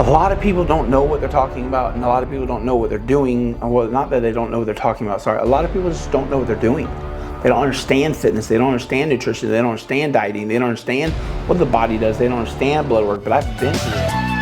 A lot of people don't know what they're talking about, and a lot of people don't know what they're doing. Well, not that they don't know what they're talking about, sorry. A lot of people just don't know what they're doing. They don't understand fitness, they don't understand nutrition, they don't understand dieting, they don't understand what the body does, they don't understand blood work, but I've been through that.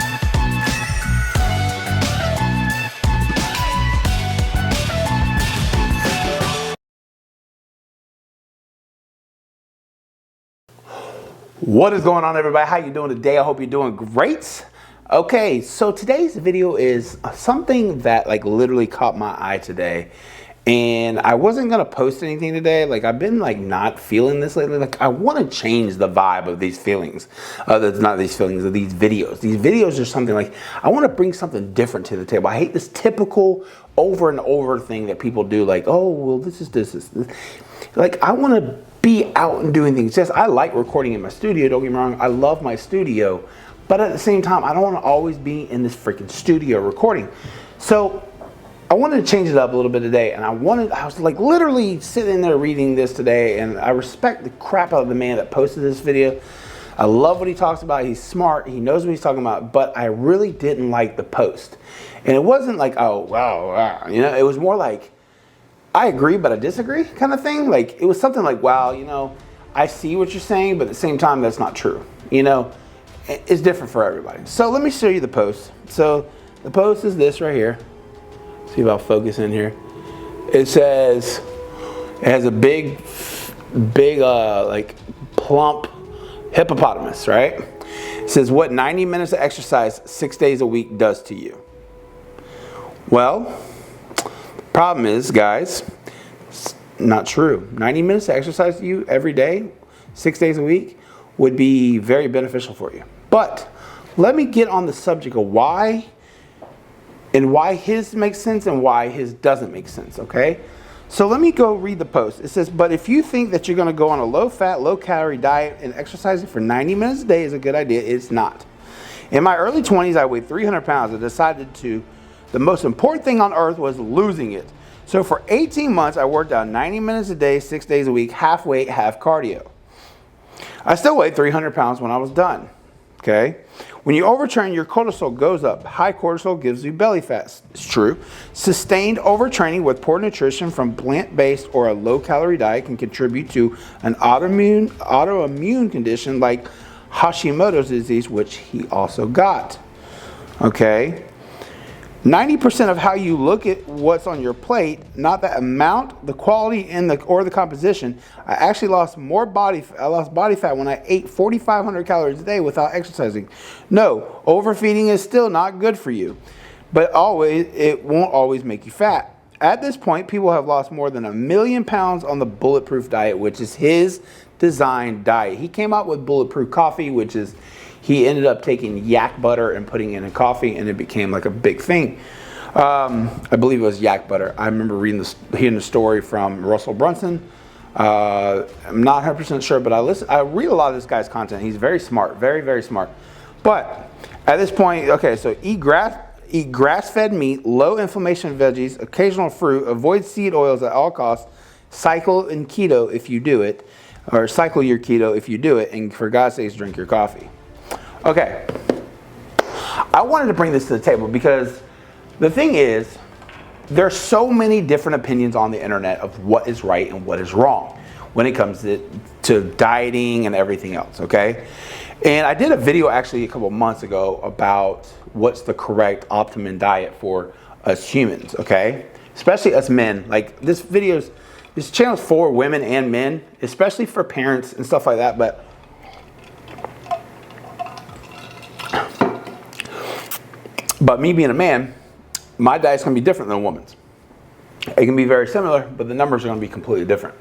What is going on, everybody? How you doing today? I hope you're doing great. Okay, so today's video is something that literally caught my eye today, and I wasn't gonna post anything today. I've been not feeling this lately. I want to change the vibe of these feelings. Not these feelings, of these videos. These videos are something I want to bring something different to the table. I hate this typical over and over thing that people do. Oh, well, this is this. I want to be out and doing things. Yes, I like recording in my studio. Don't get me wrong. I love my studio. But at the same time, I don't want to always be in this freaking studio recording. So I wanted to change it up a little bit today, and I was literally sitting there reading this today, and I respect the crap out of the man that posted this video. I love what he talks about. He's smart. He knows what he's talking about, but I really didn't like the post. And it wasn't oh, wow, it was more I agree, but I disagree kind of thing. It was something wow, I see what you're saying, but at the same time, that's not true. It's different for everybody. So let me show you the post. So the post is this right here. See if I'll focus in here. It says, it has a big plump hippopotamus, right? It says what 90 minutes of exercise 6 days a week does to you. Well, the problem is, guys, it's not true. 90 minutes of exercise to you every day, 6 days a week, would be very beneficial for you. But let me get on the subject of why his makes sense and why his doesn't make sense, okay? So let me go read the post. It says, but if you think that you're gonna go on a low-fat, low-calorie diet and exercising for 90 minutes a day is a good idea, it's not. In my early 20s, I weighed 300 pounds and decided the most important thing on earth was losing it. So for 18 months, I worked out 90 minutes a day, 6 days a week, half weight, half cardio. I still weighed 300 pounds when I was done, okay? When you overtrain, your cortisol goes up. High cortisol gives you belly fat. It's true. Sustained overtraining with poor nutrition from plant-based or a low-calorie diet can contribute to an autoimmune condition like Hashimoto's disease, which he also got, okay? 90% of how you look at what's on your plate, not the amount, the quality, or the composition. I actually lost body fat when I ate 4,500 calories a day without exercising. No, overfeeding is still not good for you, but it won't always make you fat. At this point, people have lost more than 1 million pounds on the Bulletproof diet, which is his designed diet. He came out with Bulletproof coffee, which is he ended up taking yak butter and putting it in coffee, and it became a big thing. I believe it was yak butter. I remember hearing the story from Russell Brunson. I'm not 100% sure, but I read a lot of this guy's content. He's very smart, very, very smart. But at this point, okay, so eat grass-fed meat, low inflammation veggies, occasional fruit, avoid seed oils at all costs, cycle in keto if you do it, or cycle your keto if you do it, and for God's sakes, drink your coffee. Okay, I wanted to bring this to the table because the thing is, there's so many different opinions on the internet of what is right and what is wrong when it comes to dieting and everything else, okay? And I did a video actually a couple months ago about what's the correct optimum diet for us humans, okay? Especially us men. This channel is for women and men, especially for parents and stuff like that, But me being a man, my diet's gonna be different than a woman's. It can be very similar, but the numbers are gonna be completely different,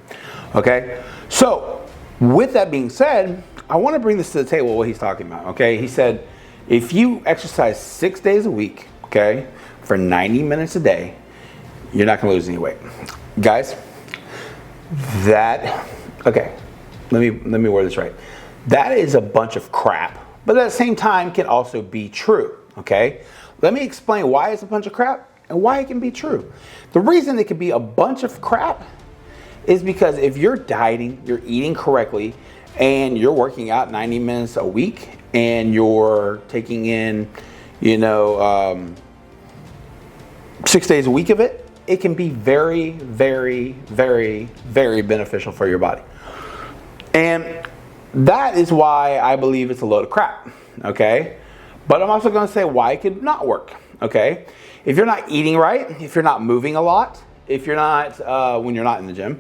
okay? So, with that being said, I wanna bring this to the table, what he's talking about, okay? He said, if you exercise 6 days a week, okay, for 90 minutes a day, you're not gonna lose any weight. Guys, okay, let me word this right. That is a bunch of crap, but at the same time can also be true, okay? Let me explain why it's a bunch of crap and why it can be true. The reason it can be a bunch of crap is because if you're dieting, you're eating correctly, and you're working out 90 minutes a week, and you're taking in, you know, 6 days a week of it, it can be very, very, very, very beneficial for your body. And that is why I believe it's a load of crap, okay? But I'm also gonna say why it could not work, okay? If you're not eating right, if you're not moving a lot, if you're not, when you're not in the gym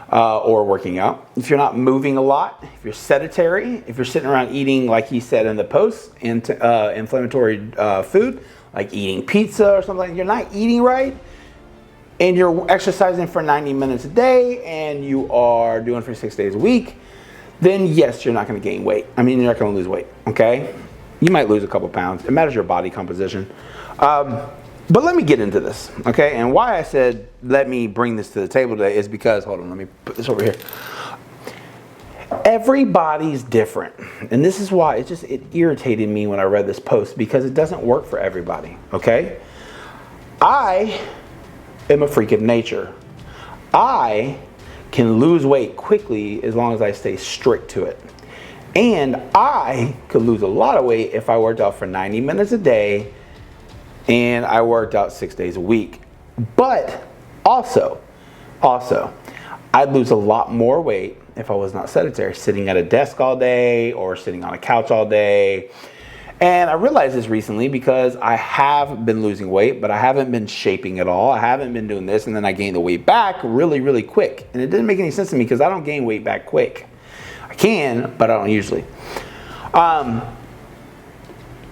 or working out, if you're not moving a lot, if you're sedentary, if you're sitting around eating, like he said in the post, inflammatory food, like eating pizza or something, you're not eating right, and you're exercising for 90 minutes a day, and you are doing for 6 days a week, then yes, you're not gonna gain weight. I mean, you're not gonna lose weight, okay? You might lose a couple pounds. It matters your body composition. But let me get into this, okay? And why I said, let me bring this to the table today is because, hold on, let me put this over here. Everybody's different. And this is why it irritated me when I read this post, because it doesn't work for everybody, okay? I am a freak of nature. I can lose weight quickly as long as I stay strict to it. And I could lose a lot of weight if I worked out for 90 minutes a day and I worked out 6 days a week. But also, I'd lose a lot more weight if I was not sedentary, sitting at a desk all day or sitting on a couch all day. And I realized this recently because I have been losing weight, but I haven't been shaping at all. I haven't been doing this, and then I gained the weight back really, really quick. And it didn't make any sense to me because I don't gain weight back quick. I can, but I don't usually.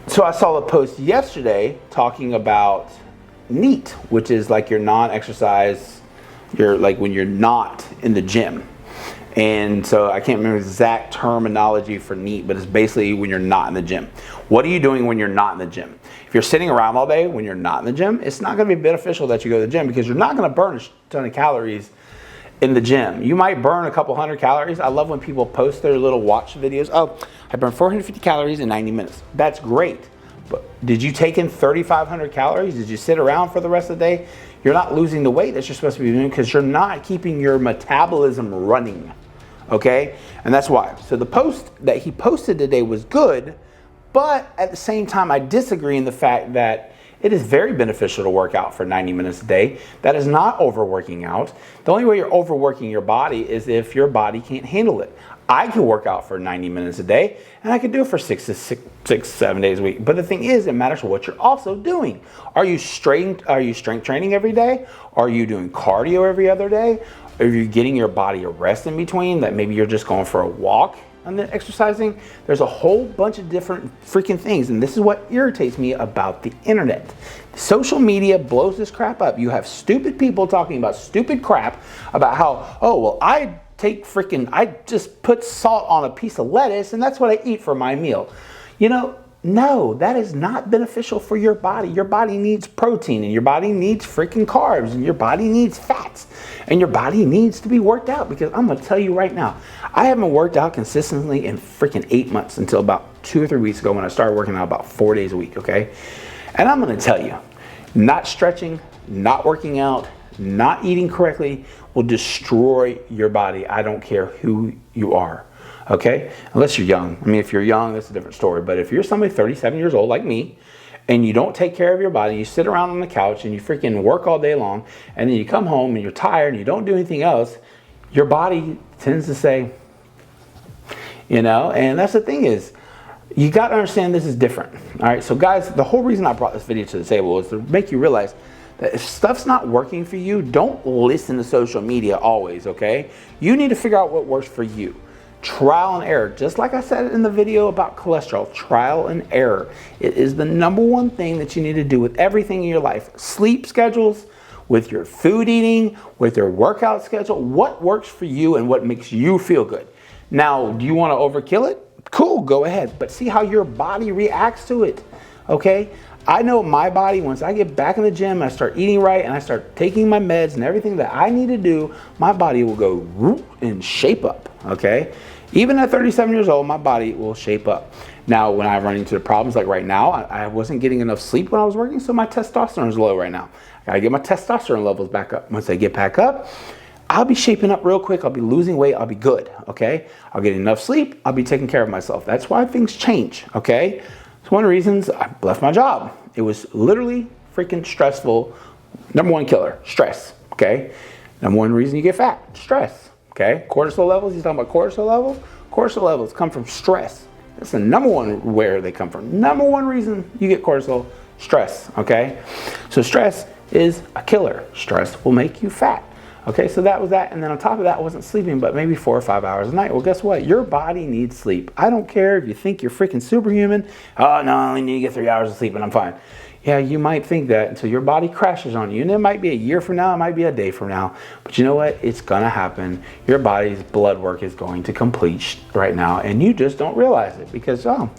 So I saw a post yesterday talking about NEAT, which is like your non-exercise, like when you're not in the gym. And so I can't remember the exact terminology for NEAT, but it's basically when you're not in the gym. What are you doing when you're not in the gym? If you're sitting around all day when you're not in the gym, it's not going to be beneficial that you go to the gym because you're not going to burn a ton of calories in the gym. You might burn a couple hundred calories. I love when people post their little watch videos. Oh, I burned 450 calories in 90 minutes. That's great. But did you take in 3,500 calories? Did you sit around for the rest of the day? You're not losing the weight that you're supposed to be doing because you're not keeping your metabolism running. Okay? And that's why. So the post that he posted today was good, but at the same time, I disagree in the fact that it is very beneficial to work out for 90 minutes a day. That is not overworking out. The only way you're overworking your body is if your body can't handle it. I can work out for 90 minutes a day, and I can do it for 7 days a week. But the thing is, it matters what you're also doing. Are you strength training every day? Are you doing cardio every other day? Are you getting your body a rest in between? That maybe you're just going for a walk and then exercising? There's a whole bunch of different freaking things, and this is what irritates me about the internet. Social media blows this crap up. You have stupid people talking about stupid crap about how, oh, well, I just put salt on a piece of lettuce and that's what I eat for my meal. You know, no, that is not beneficial for your body. Your body needs protein, and your body needs freaking carbs, and your body needs fats, and your body needs to be worked out, because I'm going to tell you right now, I haven't worked out consistently in freaking 8 months until about 2 or 3 weeks ago when I started working out about 4 days a week, okay? And I'm going to tell you, not stretching, not working out, not eating correctly will destroy your body. I don't care who you are, okay? Unless you're young. I mean, if you're young, that's a different story. But if you're somebody 37 years old like me, and you don't take care of your body, you sit around on the couch and you freaking work all day long, and then you come home and you're tired and you don't do anything else, your body tends to say, you know, and that's the thing is, you got to understand this is different. All right, so guys, the whole reason I brought this video to the table is to make you realize that if stuff's not working for you, don't listen to social media always, okay? You need to figure out what works for you. Trial and error. Just like I said in the video about cholesterol, trial and error. It is the #1 thing that you need to do with everything in your life. Sleep schedules, with your food eating, with your workout schedule. What works for you and what makes you feel good? Now, do you want to overkill it? Cool, go ahead. But see how your body reacts to it, okay? I know my body, once I get back in the gym and I start eating right and I start taking my meds and everything that I need to do, my body will go whoop and shape up, okay? Even at 37 years old, my body will shape up. Now, when I run into the problems like right now, I wasn't getting enough sleep when I was working, so my testosterone is low right now. I gotta get my testosterone levels back up. Once they get back up, I'll be shaping up real quick. I'll be losing weight. I'll be good, okay? I'll get enough sleep. I'll be taking care of myself. That's why things change, okay? It's one of the reasons I left my job. It was literally freaking stressful. Number one killer, stress, okay? Number one reason you get fat, stress, okay? Cortisol levels, he's talking about cortisol levels. Cortisol levels come from stress. That's the number one where they come from. Number one reason you get cortisol, stress, okay? So stress is a killer. Stress will make you fat. Okay, so that was that, and then on top of that, I wasn't sleeping but maybe 4 or 5 hours a night. Well, guess what? Your body needs sleep. I don't care if you think you're freaking superhuman. Oh, no, I only need to get 3 hours of sleep and I'm fine. Yeah, you might think that until your body crashes on you, and it might be a year from now, it might be a day from now, but you know what? It's gonna happen. Your body's blood work is going to complete right now, and you just don't realize it because, oh,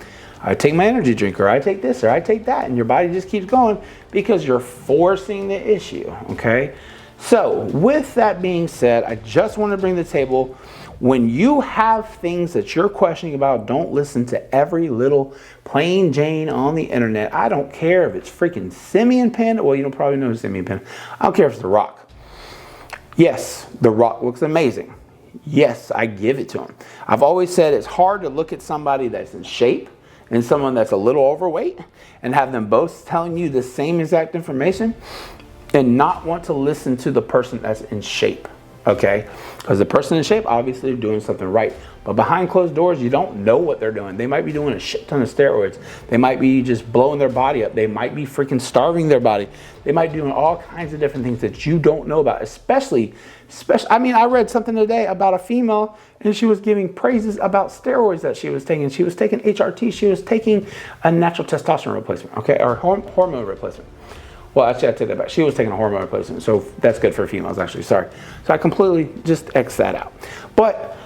I take my energy drink, or I take this, or I take that, and your body just keeps going because you're forcing the issue, okay? So with that being said, I just want to bring to the table, when you have things that you're questioning about, don't listen to every little plain Jane on the internet. I don't care if it's freaking Simeon Pen. Well, you don't probably know Simeon Pen. I don't care if it's The Rock. Yes, The Rock looks amazing. Yes, I give it to him. I've always said it's hard to look at somebody that's in shape and someone that's a little overweight and have them both telling you the same exact information and not want to listen to the person that's in shape, okay? Because the person in shape, obviously, they're doing something right. But behind closed doors, you don't know what they're doing. They might be doing a shit ton of steroids. They might be just blowing their body up. They might be freaking starving their body. They might be doing all kinds of different things that you don't know about, especially, I mean, I read something today about a female, and she was giving praises about steroids that she was taking. She was taking HRT. She was taking a natural testosterone replacement, okay, or hormone replacement. Well, actually, I take that back. She was taking a hormone replacement, so that's good for females, actually. Sorry. So I completely just X that out. But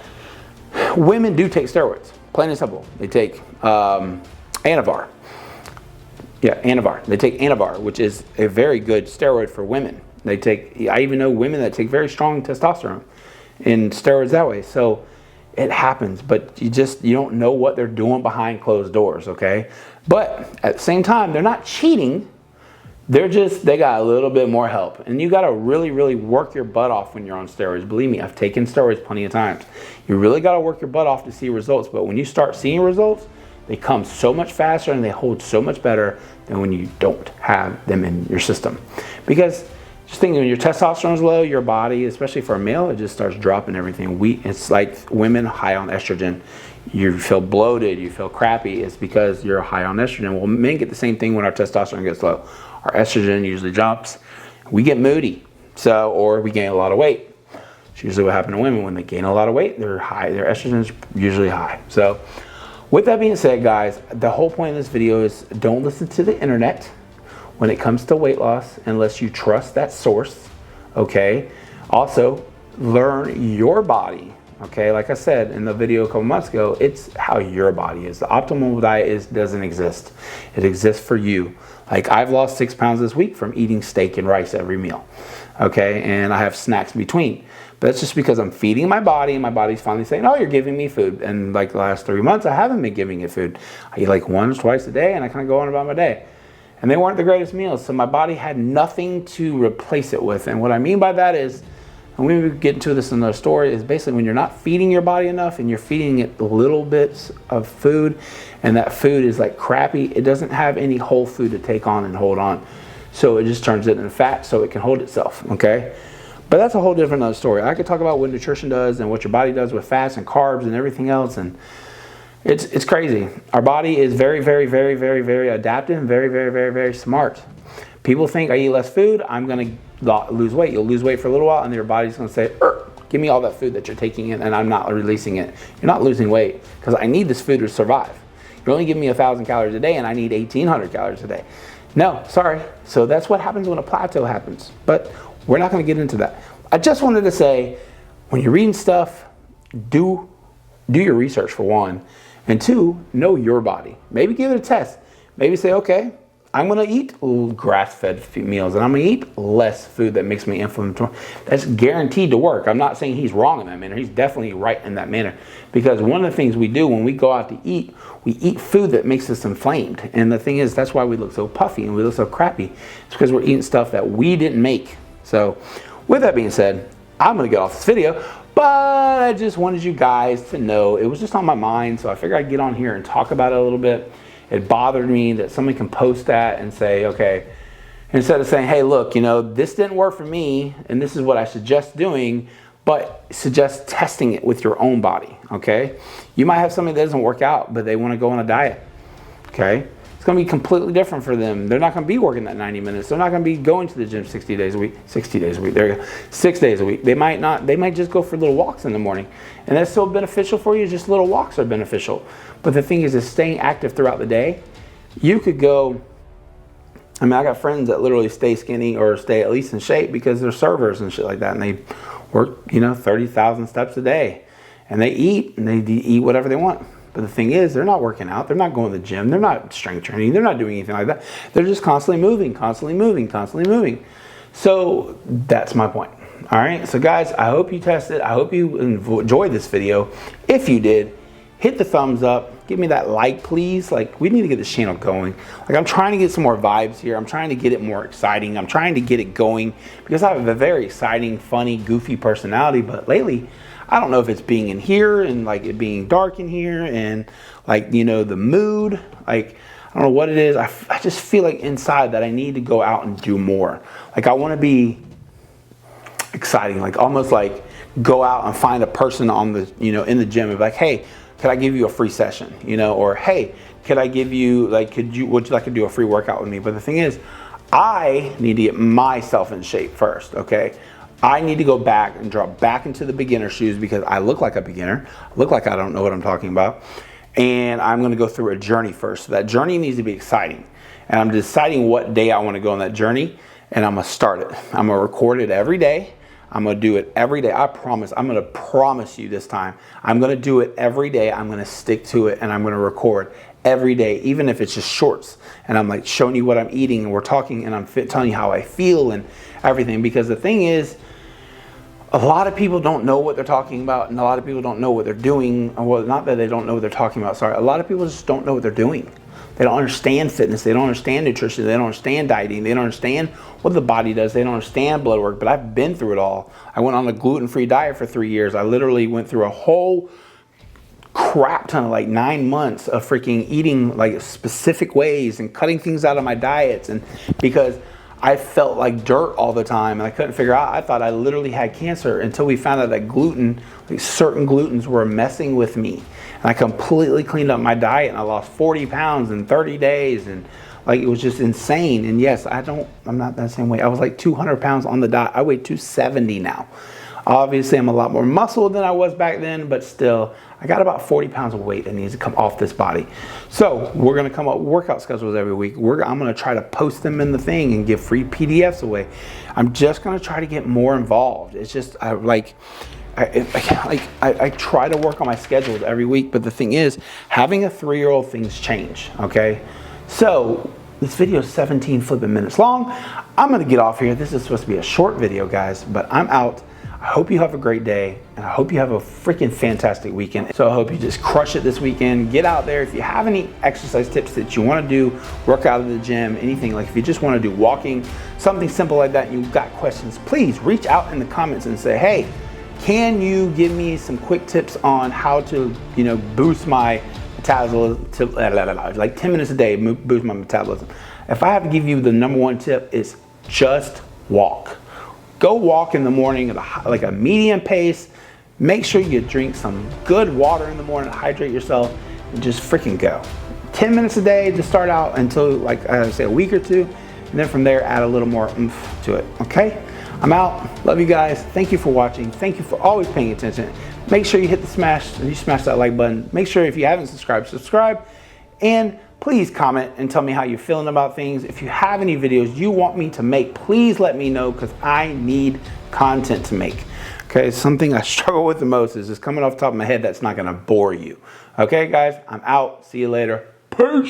women do take steroids, plain and simple. They take Anavar. Yeah, Anavar. They take Anavar, which is a very good steroid for women. They take, I even know women that take very strong testosterone in steroids that way. So it happens, but you don't know what they're doing behind closed doors, okay? But at the same time, they're not cheating. They got a little bit more help. And you got to really, really work your butt off when you're on steroids. Believe me, I've taken steroids plenty of times. You really got to work your butt off to see results. But when you start seeing results, they come so much faster and they hold so much better than when you don't have them in your system. Because just think, when your testosterone is low, your body, especially for a male, it just starts dropping everything. It's like women high on estrogen. You feel bloated, you feel crappy. It's because you're high on estrogen. Well, men get the same thing when our testosterone gets low. Our estrogen usually drops. We get moody, or we gain a lot of weight. It's usually what happens to women. When they gain a lot of weight, they're high. Their estrogen is usually high. So with that being said, guys, the whole point of this video is don't listen to the internet when it comes to weight loss unless you trust that source, okay? Also, learn your body, okay? Like I said in the video a couple months ago, it's how your body is. The optimal diet doesn't exist. It exists for you. Like, I've lost 6 pounds this week from eating steak and rice every meal, okay? And I have snacks in between. But that's just because I'm feeding my body, and my body's finally saying, oh, you're giving me food. And like the last 3 months, I haven't been giving it food. I eat like once, twice a day, and I kind of go on about my day. And they weren't the greatest meals, so my body had nothing to replace it with. And what I mean by that is, and we get into this in the story, is basically when you're not feeding your body enough and you're feeding it little bits of food, and that food is like crappy, it doesn't have any whole food to take on and hold on. So it just turns it into fat so it can hold itself, okay? But that's a whole different other story. I could talk about what nutrition does and what your body does with fats and carbs and everything else, and it's crazy. Our body is very, very, very, very, very adaptive and very, very, very, very smart. People think I eat less food, I'm going to lose weight. You'll lose weight for a little while, and your body's going to say, give me all that food that you're taking in, and I'm not releasing it. You're not losing weight because I need this food to survive. You're only giving me 1,000 calories a day, and I need 1,800 calories a day. No, sorry. So that's what happens when a plateau happens. But we're not going to get into that. I just wanted to say, when you're reading stuff, do your research for one, and two, know your body. Maybe give it a test. Maybe say, okay, I'm going to eat grass-fed meals, and I'm going to eat less food that makes me inflammatory. That's guaranteed to work. I'm not saying he's wrong in that manner. He's definitely right in that manner. Because one of the things we do when we go out to eat, we eat food that makes us inflamed. And the thing is, that's why we look so puffy and we look so crappy. It's because we're eating stuff that we didn't make. So with that being said, I'm going to get off this video. But I just wanted you guys to know, it was just on my mind, so I figured I'd get on here and talk about it a little bit. it bothered me that somebody can post that and say, okay, instead of saying, hey, look, you know, this didn't work for me and this is what I suggest doing, but suggest testing it with your own body, okay? You might have somebody that doesn't work out, but they want to go on a diet, okay? It's going to be completely different for them. They're not going to be working that 90 minutes. They're not going to be going to the gym 60 days a week. 60 days a week. There you go. 6 days a week. They might not. They might just go for little walks in the morning. And that's still beneficial for you. Just little walks are beneficial. But the thing is staying active throughout the day. You could go, I mean, I got friends that literally stay skinny or stay at least in shape because they're servers and shit like that. And they work, you know, 30,000 steps a day. And they eat whatever they want. But the thing is, they're not working out. They're not going to the gym. They're not strength training. They're not doing anything like that. They're just constantly moving, constantly moving, constantly moving. So that's my point. All right. So guys, I hope you tested. I hope you enjoyed this video. If you did, hit the thumbs up. Give me that like, please. Like, we need to get this channel going. Like, I'm trying to get some more vibes here. I'm trying to get it more exciting. I'm trying to get it going because I have a very exciting, funny, goofy personality. But lately, I don't know if it's being in here and like it being dark in here and like, you know, the mood, like, I don't know what it is. I just feel like inside that I need to go out and do more. Like, I want to be exciting, like almost like go out and find a person on the, you know, in the gym and be like, hey, could I give you a free session? You know, or hey, could I give you, like, would you like to do a free workout with me? But the thing is, I need to get myself in shape first, okay? I need to go back and drop back into the beginner shoes because I look like a beginner. I look like I don't know what I'm talking about. And I'm going to go through a journey first. So that journey needs to be exciting. And I'm deciding what day I want to go on that journey. And I'm going to start it. I'm going to record it every day. I'm going to do it every day. I promise. I'm going to promise you this time. I'm going to do it every day. I'm going to stick to it. And I'm going to record every day, even if it's just shorts. And I'm like showing you what I'm eating. And we're talking. And I'm telling you how I feel and everything. Because the thing is, a lot of people don't know what they're talking about, and a lot of people don't know what they're doing. Well, not that they don't know what they're talking about, sorry. A lot of people just don't know what they're doing. They don't understand fitness. They don't understand nutrition. They don't understand dieting. They don't understand what the body does. They don't understand blood work, but I've been through it all. I went on a gluten-free diet for 3 years. I literally went through a whole crap ton of like 9 months of freaking eating like specific ways and cutting things out of my diets, and because I felt like dirt all the time and I couldn't figure out. I thought I literally had cancer until we found out that gluten, like certain glutens were messing with me. And I completely cleaned up my diet and I lost 40 pounds in 30 days. And like, it was just insane. And yes, I'm not that same weight. I was like 200 pounds on the diet. I weigh 270 now. Obviously, I'm a lot more muscle than I was back then, but still, I got about 40 pounds of weight that needs to come off this body. So we're going to come up with workout schedules every week. I'm going to try to post them in the thing and give free PDFs away. I'm just going to try to get more involved. It's just, I try to work on my schedules every week, but the thing is, having a 3-year-old, things change, okay? So this video is 17 flipping minutes long. I'm going to get off here. This is supposed to be a short video, guys, but I'm out. I hope you have a great day, and I hope you have a freaking fantastic weekend. So I hope you just crush it this weekend. Get out there. If you have any exercise tips that you want to do, work out at the gym, anything, like if you just want to do walking, something simple like that, and you've got questions, please reach out in the comments and say, hey, can you give me some quick tips on how to, you know, boost my metabolism to like 10 minutes a day, boost my metabolism. If I have to give you the #1 tip, it's just walk. Go walk in the morning at like a medium pace. Make sure you drink some good water in the morning to hydrate yourself, and just freaking go. 10 minutes a day to start out until, like I say, a week or two, and then from there add a little more oomph to it, okay? I'm out. Love you guys. Thank you for watching. Thank you for always paying attention. Make sure you hit the smash that like button. Make sure if you haven't subscribed, subscribe. And please comment and tell me how you're feeling about things. If you have any videos you want me to make, please let me know, because I need content to make. Okay, something I struggle with the most is just coming off the top of my head that's not gonna bore you. Okay, guys, I'm out. See you later. Peace.